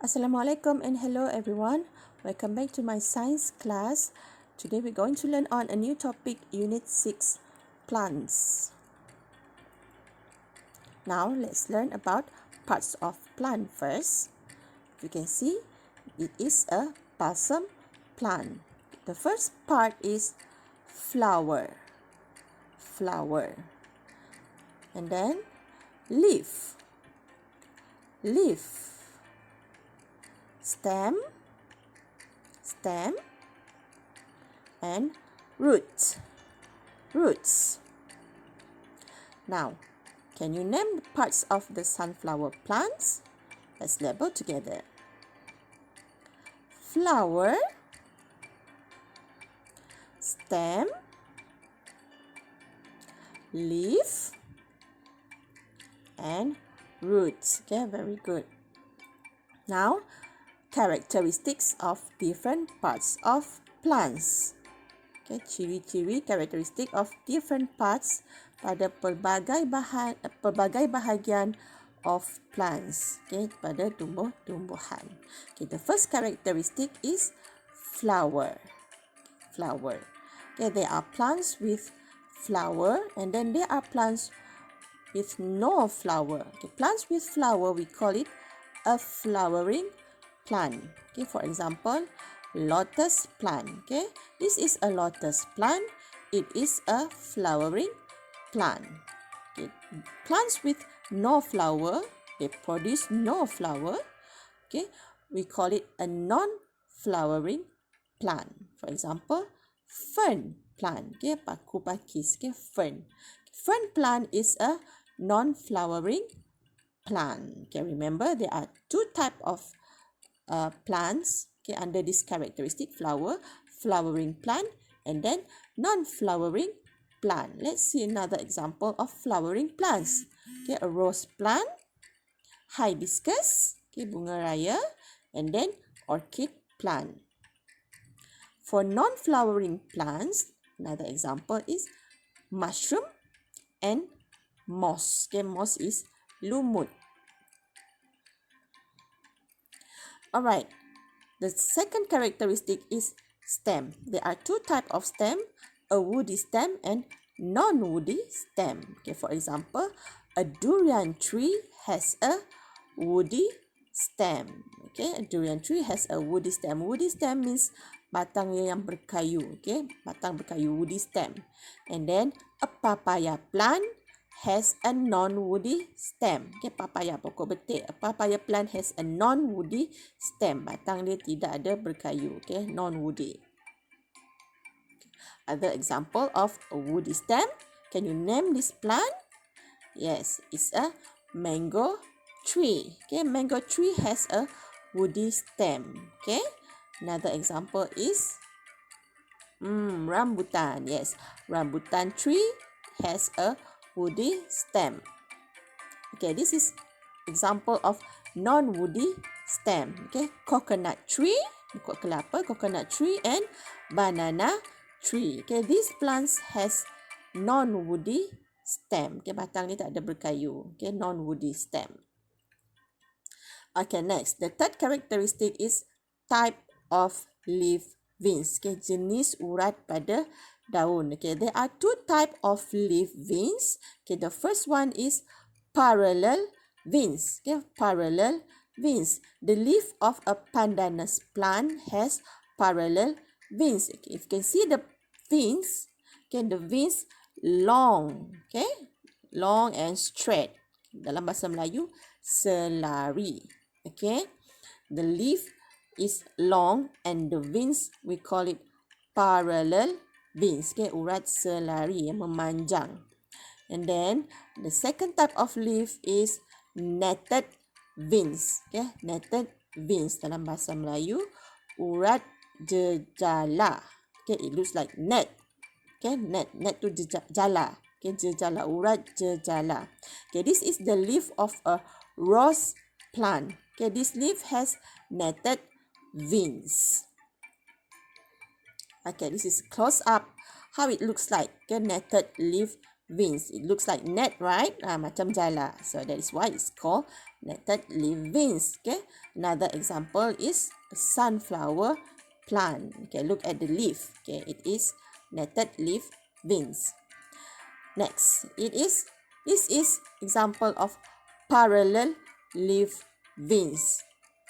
Assalamualaikum and hello everyone. Welcome back to my science class. Today we're going to learn on a new topic, Unit 6, plants. Now let's learn about parts of plant first. You can see it is a balsam plant. The first part is flower. And then leaf. Stem, and roots. Now, can you name the parts of the sunflower plants? Let's label together. Flower, stem, leaf, and roots. Okay, very good. Now, characteristics of different parts of plants. Okay, ciri-ciri karakteristik of different parts pada pelbagai bahagian of plants. Okay, pada tumbuh-tumbuhan. Okay, the first characteristic is flower. Okay, there are plants with flower and then there are plants with no flower. Okay, plants with flower we call it a flowering plant. Okay, for example, lotus plant. Okay, this is a lotus plant. It is a flowering plant. Okay, plants with no flower, they produce no flower. Okay, we call it a non-flowering plant. For example, fern plant. Okay, paku pakis. Okay, fern. Fern plant is a non-flowering plant. Okay, remember there are two types of plants under this characteristic flowering plant and then non-flowering plant. Let's see another example of flowering plants. Okay, a rose plant, hibiscus, okay, bunga raya, and then orchid plant. For non-flowering plants, another example is mushroom and moss. Okay, moss is lumut. Alright, the second characteristic is stem. There are two types of stem, a woody stem and non-woody stem. Okay, for example, a durian tree has a woody stem. Okay, a durian tree has a woody stem. Woody stem means batang yang berkayu. Okay, batang berkayu, woody stem. And then a papaya plant has a non-woody stem. Okay, papaya, pokok betik. A papaya plant has a non-woody stem. Batang dia tidak ada berkayu. Okay, non-woody. Other example of a woody stem. Can you name this plant? Yes, it's a mango tree. Okay, mango tree has a woody stem. Okay, another example is rambutan. Yes, rambutan tree has a woody stem. Okay, this is example of non-woody stem. Okay, coconut tree, pokok kelapa, coconut tree and banana tree. Okay, these plants has non-woody stem. Okay, batang ni tak ada berkayu. Okay, non-woody stem. Okay, next, the third characteristic is type of leaf veins. Okay, jenis urat pada daun. Okay, there are two types of leaf veins. Okay, the first one is parallel veins. Okay, parallel veins. The leaf of a pandanus plant has parallel veins. Okay, if you can see the veins, okay, the veins long. Okay, long and straight. Dalam bahasa Melayu, selari. Okay, the leaf is long and the veins we call it parallel veins. Okay, urat selari yang memanjang. And then the second type of leaf is netted veins. Okay, netted veins dalam bahasa Melayu urat jejala. Okay, it looks like net. Okay, net tu jejala. Okay, jejala, urat jejala. Okay, this is the leaf of a rose plant. Okay, this leaf has netted veins. Okay, this is close up how it looks like. Okay, netted leaf veins. It looks like net, right? Macam jala. So that is why it's called netted leaf veins. Okay, another example is a sunflower plant. Okay, look at the leaf. Okay, it is netted leaf veins. Next, this is example of parallel leaf veins.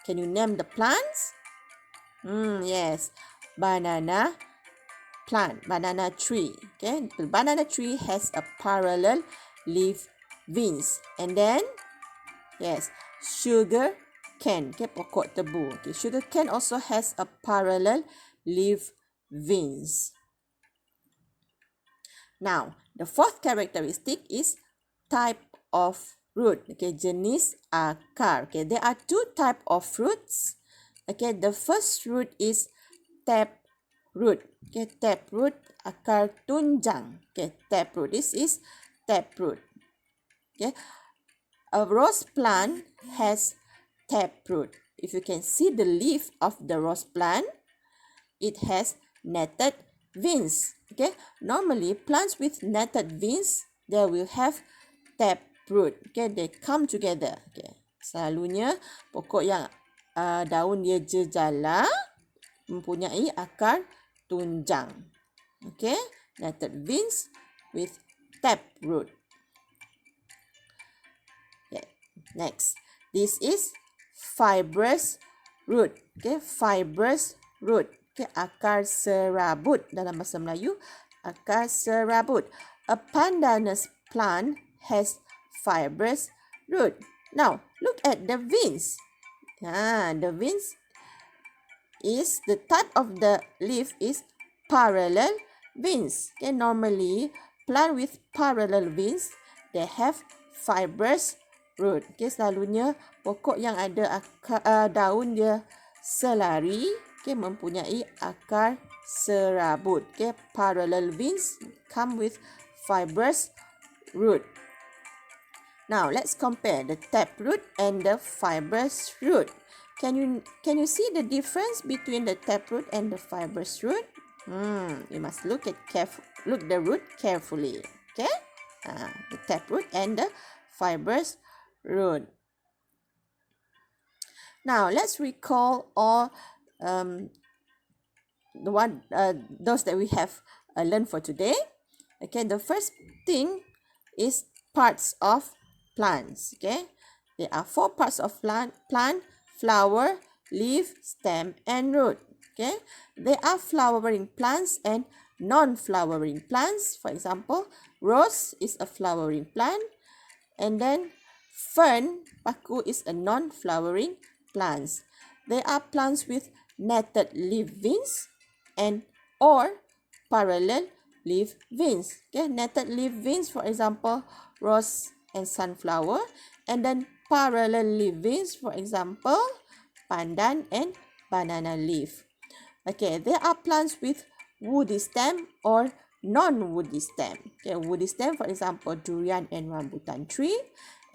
Can you name the plants? Yes, banana plant, banana tree. Okay, the banana tree has a parallel leaf veins. And then, yes, sugar cane. Okay, pokok tebu. Okay, sugar cane also has a parallel leaf veins. Now, the fourth characteristic is type of fruit. Okay, jenis akar. Okay, there are two type of fruits. Okay, the first root is taproot. Okay, taproot akar tunjang. Okay, taproot. This is taproot. Okay, a rose plant has taproot. If you can see the leaf of the rose plant, it has netted veins. Okay, normally plants with netted veins, they will have taproot. Okay, they come together. Okay, selalunya pokok yang daun dia jejala mempunyai akar tunjang. Okay, netted veins with taproot. Okay, next, this is fibrous root. Okay, fibrous root. Okay, akar serabut dalam bahasa Melayu, akar serabut. A pandanus plant has fibrous root. Now, look at the veins. The veins is the type of the leaf is parallel veins. Okay, normally plant with parallel veins, they have fibrous root. Okay, selalunya pokok yang ada daun dia selari, okay, mempunyai akar serabut. Okay, parallel veins come with fibrous root. Now, let's compare the taproot and the fibrous root. Can you see the difference between the taproot and the fibrous root? You must look the root carefully. Okay, the taproot and the fibrous root. Now, let's recall all those that we have learned for today. Okay, the first thing is parts of plants. Okay, there are 4 parts of plant: flower, leaf, stem, and root. Okay, there are flowering plants and non-flowering plants. For example, rose is a flowering plant, and then fern, paku, is a non-flowering plant. There are plants with netted leaf veins and or parallel leaf veins. Okay, netted leaf veins, for example, rose and sunflower, and then parallel leaf veins, for example, pandan and banana leaf. Okay, there are plants with woody stem or non-woody stem. Okay, woody stem, for example, durian and rambutan tree,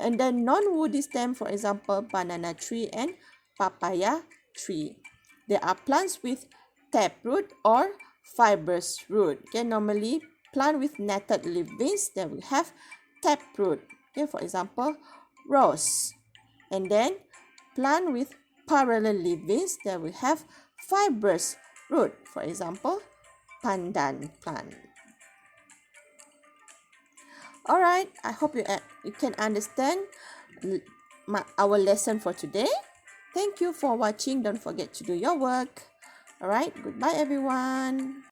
and then non-woody stem, for example, banana tree and papaya tree. There are plants with taproot or fibrous root. Okay, normally plant with netted leaf veins, they will have taproot. Okay, for example, rose. And then plant with parallel leaf veins, they will have fibrous root. For example, pandan plant. Alright, I hope you can understand our lesson for today. Thank you for watching. Don't forget to do your work. Alright, goodbye everyone.